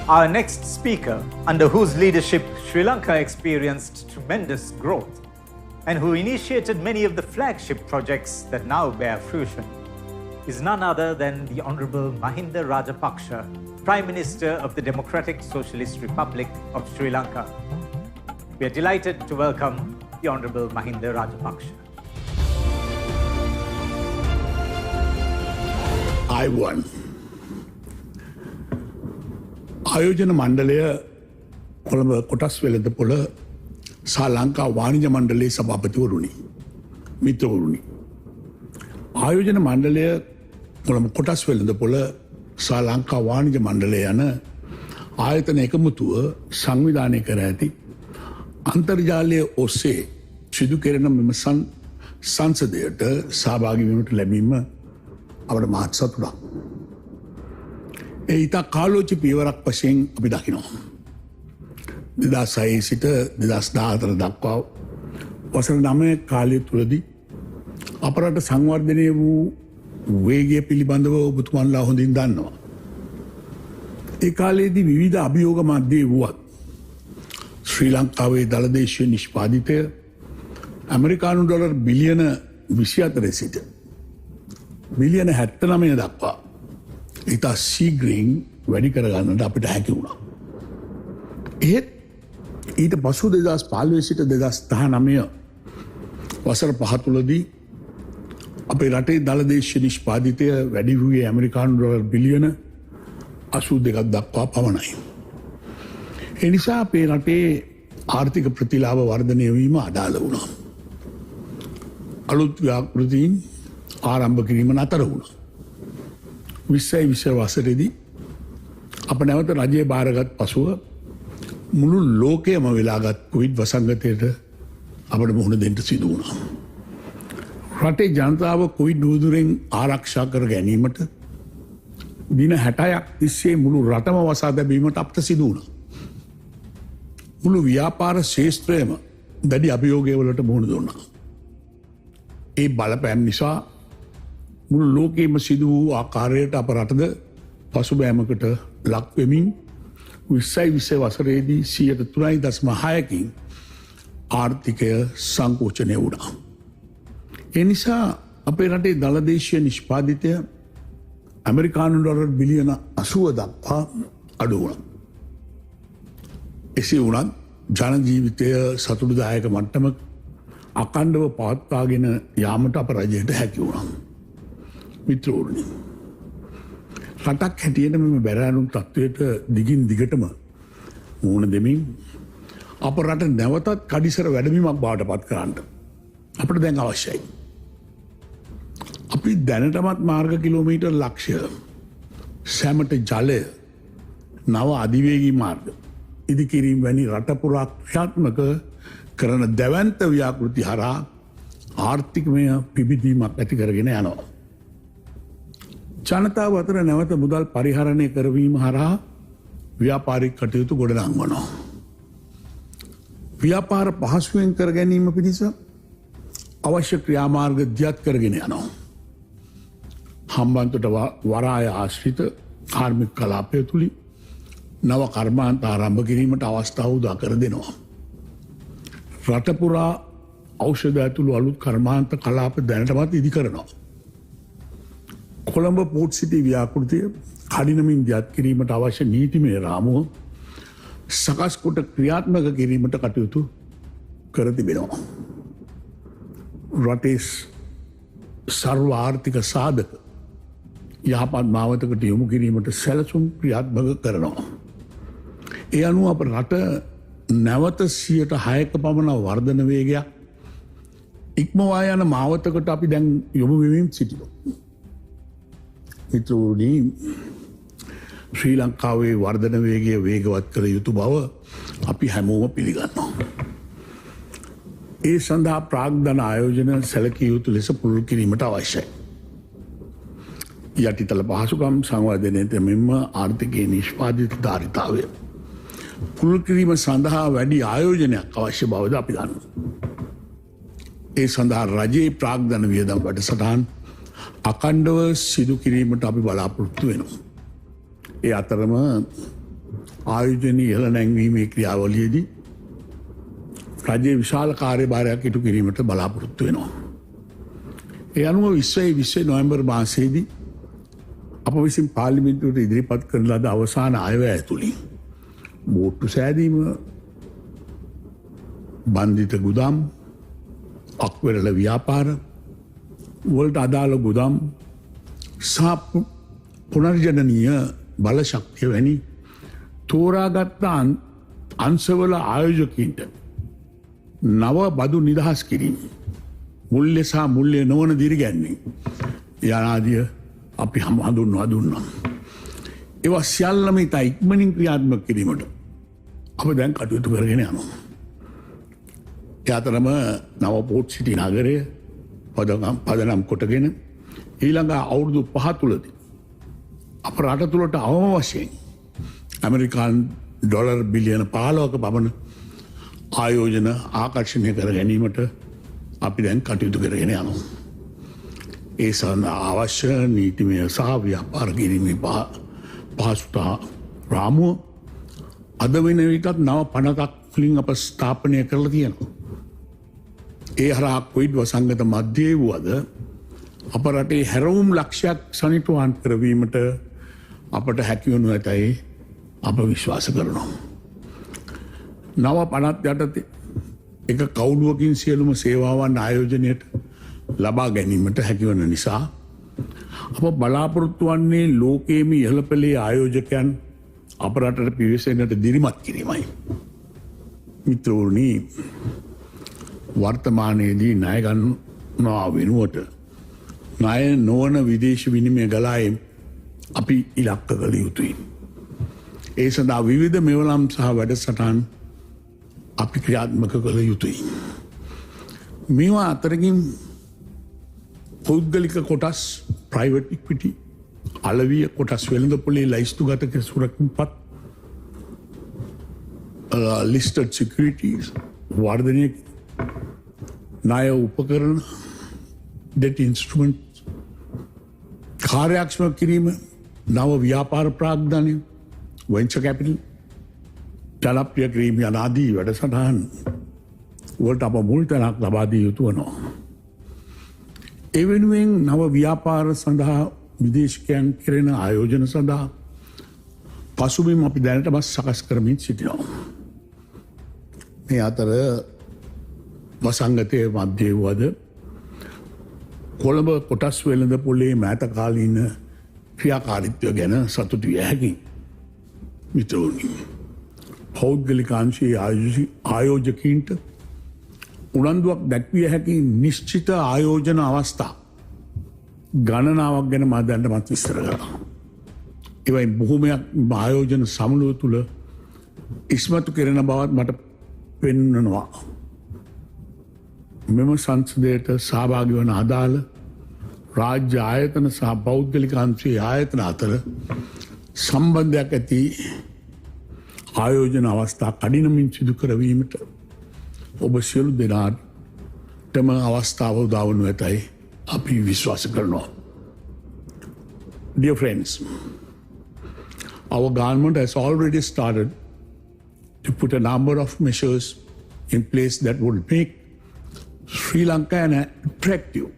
Our next speaker, under whose leadership Sri Lanka experienced tremendous growth and who initiated many of the flagship projects that now bear fruition, is none other than the Honorable Mahinda Rajapaksa, Prime Minister of the Democratic Socialist Republic of Sri Lanka. We are delighted to welcome the Honorable Mahinda Rajapaksa. I won. ආයෝජන මණ්ඩලය කොළඹ කොටස් වෙළඳපොළ සහ ලංකා වාණිජ මණ්ඩලයේ සභාපතිවරුනි මිත්‍රවරුනි ආයෝජන මණ්ඩලය කොළඹ කොටස් වෙළඳපොළ සහ ලංකා වාණිජ මණ්ඩලය යන ආයතන එකමුතුව සංවිධානය කර ඇති අන්තර්ජාලය ඔස්සේ සිදු කෙරෙන මෙම සංසදයට සහභාගී වීමට ලැබීම අපට මහත් සතුටක්. ඒ ඉතා කාලෝචි පියවරක් වශයෙන් අපි දකිනවා. 2006 සිට 2014 දක්වා වසර 9 කාලය තුළදී අප රට සංවර්ධනය වූ වේගය පිළිබඳව ඔබතුමන්ලා හොඳින් දන්නවා. ඒ කාලයේදී විවිධ අභියෝග මැද්දේ වුවත් ශ්‍රී ලංකාවේ දළදේශීය නිෂ්පාදිතය ඇමරිකානු ඩොලර් බිලියන 24 සිට බිලියන 79 දක්වා ඉතා සීග්‍රීන් වැඩි කරගන්නට අපිට හැකි වුණා. ඒත් ඊට පසු 2015 සිට 2019 වසර 5 තුළදී අපේ රටේ දළදේශීය නිෂ්පාදිතය වැඩි වූයේ ඇමරිකානු ඩොලර් බිලියන 82ක් දක්වා පමණයි. ඒ නිසා අපේ රටේ ආර්ථික ප්‍රතිලාභ වර්ධනය වීම අඩාල වුණා. අලුත් ව්‍යාපෘතීන් ආරම්භ කිරීම නතර වුණා. 2020 වසරේදී අප නැවත රජය බාරගත් පසුව මුළු ලෝකයම වෙලාගත් කොවිඩ් වසංගතයට අපට මුහුණ දෙන්න සිදු වුණා. රටේ ජනතාව කොවිඩ් උදුරෙන් ආරක්ෂා කර ගැනීමට දින 60ක් තිස්සේ මුළු රටම වසා තැබීමට අපට සිදු වුණා. මුළු ව්‍යාපාර ශේෂ්ත්‍රයම දැඩි අභියෝගයවලට මුහුණ දුන්නා. ඒ බලපෑම් නිසා මුළු ලෝකෙම සිදු වූ ආකාරයට අප රටද පසුබෑමකට ලක්වෙමින් 2020 වසරේදී 3.6%කින් ආර්ථිකය සංකෝචනය වුණා. ඒ නිසා අපේ රටේ දළදේශීය නිෂ්පාදිතය ඇමරිකානු ඩොලර් බිලියන 80 දක්වා අඩු වුණා. එසේ වුණත් ජන ජීවිතය සතුටුදායක මට්ටමක අකණ්ඩව පවත්වාගෙන යාමට අප රජයට හැකි වුණා. මිත්‍රවරුනි, රටක් හැටියට මෙම බැරෑරුම් තත්ත්වයට දිගින් දිගටම මුහුණ දෙමින් අප රට නැවතත් කඩිසර වැඩමීමක් බවට පත් කරන්න අපට දැන් අවශ්‍යයි. අපි දැනටමත් මාර්ග කිලෝමීටර් ලක්ෂය සැමට ජලය නව අධිවේගී මාර්ග ඉදිකිරීම වැනි රටපුරා ක්‍රියාත්මක කරන දැවන්ත ව්‍යාපෘති හරහා ආර්ථිකමය පිබිදීමක් ඇති කරගෙන යනවා. ජනතාව අතර නැවත මුදල් පරිහරණය කරවීම හරහා ව්‍යාපාරික කටයුතු ගොඩනංවනවා. ව්‍යාපාර පහසුවෙන් කර ගැනීම පිණිස අවශ්‍ය ක්‍රියාමාර්ග දියත් කරගෙන යනවා. හම්බන්තොට වරාය ආශ්‍රිත කාර්මික කලාපය තුළින් නව කර්මාන්ත ආරම්භ කිරීමට අවස්ථාව උදා කර දෙනවා. රටපුරා ඖෂධ ඇතුළු අලුත් කර්මාන්ත කලාප දැනටමත් ඉදි කරනවා. කොළඹ පෝට් සිටි ව්‍යාපෘතිය කඩිනමින් දියත් කිරීමට අවශ්‍ය නීතිමය රාමුව සකස් කොට ක්‍රියාත්මක කිරීමට කටයුතු කර තිබෙනවා. රටේ සර්ව ආර්ථික සාධක යහපත් මාවතකට යොමු කිරීමට සැලසුම් ක්‍රියාත්මක කරනවා. ඒ අනුව අප රට නැවත 6% පමණ වර්ධන වේගයක් ඉක්මවා යන මාවතකට අපි දැන් යොමු වෙමින් සිටිනවා. මිත්‍රවරුනි, ශ්‍රී ලංකාවේ වර්ධන වේගය වේගවත් කළ යුතු බව අපි හැමෝම පිළිගන්නවා. ඒ සඳහා ප්‍රාග්ධන ආයෝජන සැලකිය යුතු ලෙස පුළුල් කිරීමට අවශ්‍යයි. යටිතල පහසුකම් සංවර්ධනයට මෙන්ම ආර්ථිකයේ නිෂ්පාදිත ධාරිතාවය පුළුල් කිරීම සඳහා වැඩි ආයෝජනයක් අවශ්‍ය බවද අපි දන්නවා. ඒ සඳහා රජයේ ප්‍රාග්ධන වියදම් වැඩසටහන් අකණ්ඩව සිදු කිරීමට අපි බලාපොරොත්තු වෙනවා. ඒ අතරම ආයෝජනයේ ඉහළ නැංවීමේ ක්‍රියාවලියේදී රජයේ විශාල කාර්යභාරයක් ඉටු කිරීමට බලාපොරොත්තු වෙනවා. ඒ අනුව 2020 නොවැම්බර් මාසයේදී අප විසින් පාර්ලිමේන්තුවට ඉදිරිපත් කරන ලද අවසාන අයවැය ඇතුළින් බෝට්ටු සෑදීම, බන්ධිත ගුදාම්, අක්වෙරළ ව්‍යාපාර වලට අදාළ ගුදාම් සහ පුනර්ජනනීය බලශක්තිය වැනි තෝරාගත්ත අංශවල ආයෝජකින්ට නව බදු නිදහස් කිරීම, මුල්‍ය සහ මුල්‍ය නොවන දිරිගැන්වීම යනාදිය අපි හඳුන්වා දුන්නා. ඒවා සියල්ලම ඉතා ඉක්මනින් ක්‍රියාත්මක කිරීමට අප දැන් කටයුතු කරගෙන යනවා. ඒ අතරම නව පෝට් සිටි නගරය පදනම් කොටගෙන ඊළඟ අවුරුදු 5 තුලදී අප රට තුළට අවම වශයෙන් ඇමරිකාන් ඩොලර් බිලියන 15ක පමණ ආයෝජන ආකර්ෂණය කර ගැනීමට අපි දැන් කටයුතු කරගෙන යනවා. ඒ සඳහා අවශ්‍ය නීතිමය සහ ව්‍යාපාර කිරීමේ පහසුතා රාමුව අද වෙන විටත් නව 50ක් වලින් අප ස්ථාපනය කරලා තියෙනවා. ඒ හරහා කොවිඩ් වසංගත මධ්‍යයේ වුවද අප රටේ හැරවුම් ලක්ෂයක් සනිටුහන් කරවීමට අපට හැකිවනු ඇතැයි අප විශ්වාස කරනවා. නව 50 යටතේ එක කවුළුවකින් සියලුම සේවාවන් ආයෝජනයට ලබා ගැනීමට හැකිවන නිසා අප බලාපොරොත්තු වන්නේ ලෝකයේම ඉහළ පෙළේ ආයෝජකයන් අප රටට පිවිසෙන්නට දිරිමත් කිරීමයි. මිත්‍රවරුනි, වර්තමානයේදී ණය ගන්නවා වෙනුවට ණය නොවන විදේශ විනිමය ගලායම් අපි ඉලක්ක කළ යුතුයි. ඒ සඳහා විවිධ මෙවලම් සහ වැඩසටහන් අපි ක්‍රියාත්මක කළ යුතුයි. මේවා අතරකින් පෞද්ගලික කොටස්, ප්‍රයිවට් ඉක්විටි, අලවිය කොටස් වෙළඳපොලේ ලයිස්තුගත සුරකින්පත් ලිස්ටඩ් සිකියරිටීස් වර්ධනය, ණය උපකරණ, ඩෙට් ඉන්ස්ට්‍රුමන්ට් කාර්යක්ෂම කිරීම, නව ව්‍යාපාර ප්‍රාග්ධනය, වෙන්චර් කැපිටල් ජනප්‍රිය කිරීම යනාදී වැඩසටහන් වලට අප මුල් තැනක් ලබා දිය යුතු වෙනවා. ඒ වෙනුවෙන් නව ව්‍යාපාර සඳහා විදේශිකයන් කෙරෙන ආයෝජන සඳහා පසුබිම් අපි දැනටමත් සකස් කරමින් සිටිනවා. මේ අතර වසංගතයේ මධ්‍යයේ වුවද කොළඹ කොටස් වෙළඳපොලේ මෑතකාලීන ක්‍රියාකාරීත්වය ගැන සතුටු විය හැකියි. මිත්‍රවරුනි, පෞද්ගලික අංශයේ ආයෝජකයින්ට උනන්දුවක් දැක්විය හැකි නිශ්චිත ආයෝජන අවස්ථා ගණනාවක් ගැන මා දැනටමත් විස්තර කරනවා. ඒවයි බොහොමයක් ආයෝජන සමුළුව තුළ ඉස්මතු කෙරෙන බවත් මට පෙන්වනවා. මෙම සංසදයට සහභාගී වන අදාළ රාජ්‍ය ආයතන සහ පෞද්ගලික අංශයේ ආයතන අතර සම්බන්ධයක් ඇති ආයෝජන අවස්ථා කඩිනමින් සිදු කරවීමට ඔබ සියලු දෙනාටම අවස්ථාව උදා වනු ඇතැයි අපි විශ්වාස කරනවා. Dear friends, our government has already started to put a number of measures in place that would make Sri Lanka an attractive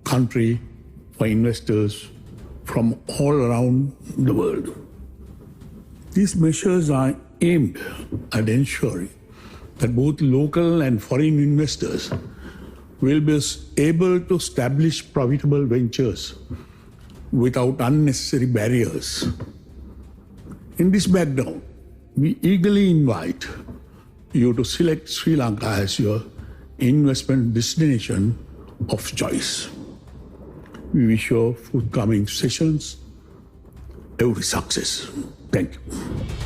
country for investors from all around the world. These measures are aimed at ensuring that both local and foreign investors will be able to establish profitable ventures without unnecessary barriers. In this background, we eagerly invite you to select Sri Lanka as your investment destination of choice. We wish your forthcoming sessions every success. Thank you.